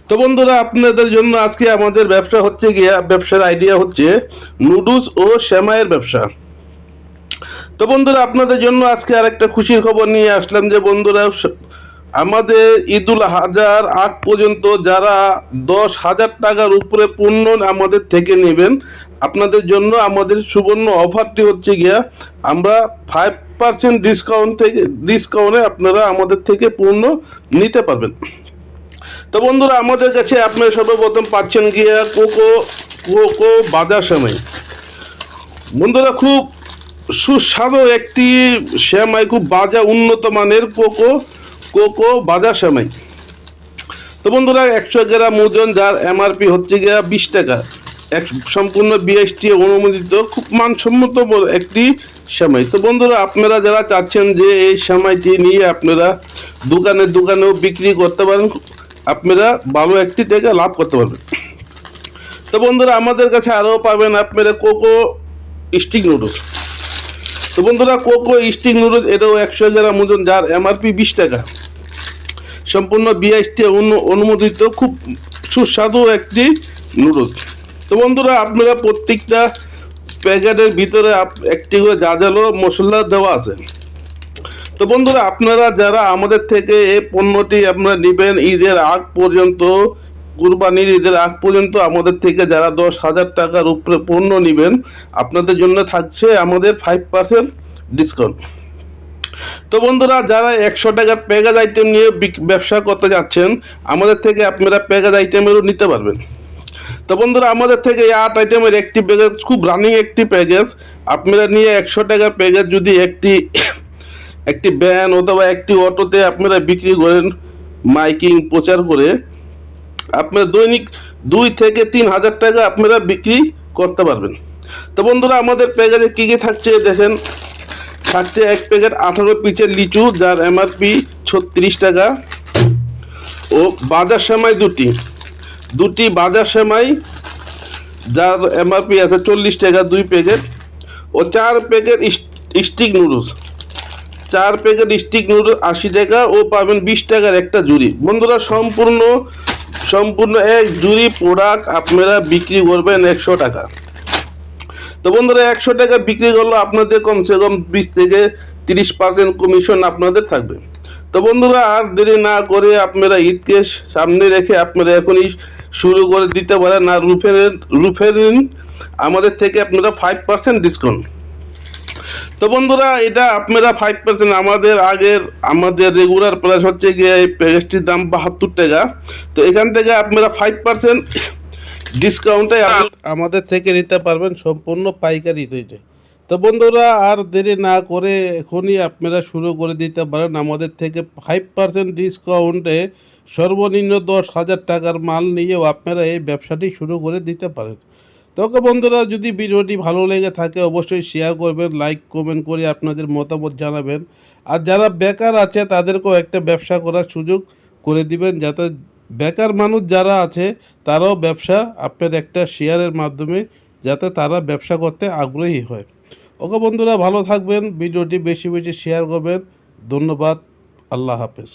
তো বন্ধুরা, আপনাদের জন্য আজকে আমাদের ব্যবসার আইডিয়া হচ্ছে নুডলস ও সেমাইয়ের ব্যবসা। তো বন্ধুরা, আপনাদের জন্য আজকে আরেকটা খুশির খবর নিয়ে আসলাম যে বন্ধুরা, আমাদের ঈদুল আজহার আগ পর্যন্ত যারা 10,000 টাকার উপরে পণ্য আমাদের থেকে নেবেন, আপনাদের জন্য আমাদের সুবর্ণ অফারটি হচ্ছে গিয়া আমরা 5% ডিসকাউন্টে আপনারা আমাদের থেকে পণ্য নিতে পারবেন। তো বন্ধুরা, আমাদের কাছে আপনারা সর্বপ্রথম পাচ্ছেন গিয়া কোকো কোকো বাজার সেমাই। বন্ধুরা, খুব সুস্বাদু একটি সেমাই, খুব উন্নত মানের কোকো কোকো বাজার সেমাই। তো বন্ধুরা, 100 গ্রাম ওজন, যার এমআরপি হচ্ছে গিয়া 20 টাকা, সম্পূর্ণ বিএসটি অনুমোদিত, খুব মানসম্মত একটি সেমাই। তো বন্ধুরা, আপনারা যারা চাচ্ছেন যে এই সেমাইটি নিয়ে আপনারা দোকানেও বিক্রি করতে পারেন, আপনারা ভালো একটি টাকা লাভ করতে পারবেন। তো বন্ধুরা, আমাদের কাছে আরও পাবেন আপনারা কোকো স্টিক নুডলস। তো বন্ধুরা, কোকো স্টিক নুডলস এটাও 100 গ্রাম ওজন, যার এমআরপি 20 টাকা, সম্পূর্ণ বিএসটি অনুমোদিত, খুব সুস্বাদু একটি নুডলস। তো বন্ধুরা, আপনারা প্রত্যেকটা প্যাকেটের ভিতরে একটি করে জাজালো মশলা দেওয়া আছে। তো বন্ধুরা, আপনারা যারা আমাদের থেকে এই পণ্যটি আপনারা নেবেন ঈদের আগ পর্যন্ত, কুরবানির ঈদের আগ পর্যন্ত আমাদের থেকে যারা 10,000 টাকার উপরে পণ্য নেবেন, আপনাদের জন্য থাকছে আমাদের 5% ডিসকাউন্ট। তো বন্ধুরা, যারা 100 টাকার প্যাকেজ আইটেম নিয়ে ব্যবসা করতে যাচ্ছেন, আমাদের থেকে আপনারা প্যাকেজ আইটেমেরও নিতে পারবেন। তো বন্ধুরা, আমাদের থেকে এই 8 আইটেমের একটি প্যাকেজ, খুব রানিং একটি প্যাকেজ, আপনারা নিয়ে 100 টাকার প্যাকেজ যদি একটি ভ্যান অথবা একটি অটোতে আপনারা বিক্রি করেন, মাইকিং প্রচার করে, আপনারা দৈনিক 2 থেকে 3,000 টাকা আপনারা বিক্রি করতে পারবেন। তো বন্ধুরা, আমাদের প্যাকেজে কী কী থাকছে দেখেন। থাকছে এক প্যাকেট 18 পিসের লিচু, যার এমআরপি 36 টাকা, ও বাজার সেমাই দুটি বাজার সেমাই, যার এমআরপি আছে 40 টাকা 2 প্যাকেট, ও 4 packet stick noodles, 4 packet stick noodles 80 টাকা, ও পাবেন 20 টাকার একটা জুড়ি। বন্ধুরা, সম্পূর্ণ এক জুড়ি প্রোডাক্ট আপনারা বিক্রি করবেন 100 টাকা। তো বন্ধুরা, 100 টাকা বিক্রি করলে আপনাদের কমসে কম 20 থেকে 30% কমিশন আপনাদের থাকবে। তো বন্ধুরা, আর দেরি না করে আপনারা ঈদকে সামনে রেখে আপনারা এখনই শুরু করে দিতে পারেন। আর রুফে নিন আমাদের থেকে আপনারা 5% ডিসকাউন্ট। তো বন্ধুরা, এটা আপনারা 5%, আমাদের রেগুলার প্রাইস হচ্ছে গিয়ে এই প্যাকেজটির দাম 72 টাকা। তো এখান থেকে আপনারা 5% ডিসকাউন্টে আমাদের থেকে নিতে পারবেন সম্পূর্ণ পাইকারি রেটে। তো বন্ধুরা, আর দেরি না করে এখনই আপনারা শুরু করে দিতে পারেন আমাদের থেকে 5% ডিসকাউন্টে সর্বনিম্ন 10,000 টাকার মাল নিয়েও আপনারা এই ব্যবসাটি শুরু করে দিতে পারেন। তো বন্ধুরা, যদি ভিডিওটি ভালো লেগে থাকে অবশ্যই শেয়ার করবেন, লাইক কমেন্ট করে আপনাদের মতামত জানাবেন। আর যারা বেকার আছে তাদেরকেও একটা ব্যবসা করার সুযোগ করে দিবেন, যাতে বেকার মানুষ যারা আছে তারাও ব্যবসা আপনার একটা শেয়ারের মাধ্যমে, যাতে তারা ব্যবসা করতে আগ্রহী হয়। বন্ধুরা, ভালো থাকবেন, ভিডিওটি বেশি বেশি শেয়ার করবেন। ধন্যবাদ, আল্লাহ হাফেজ।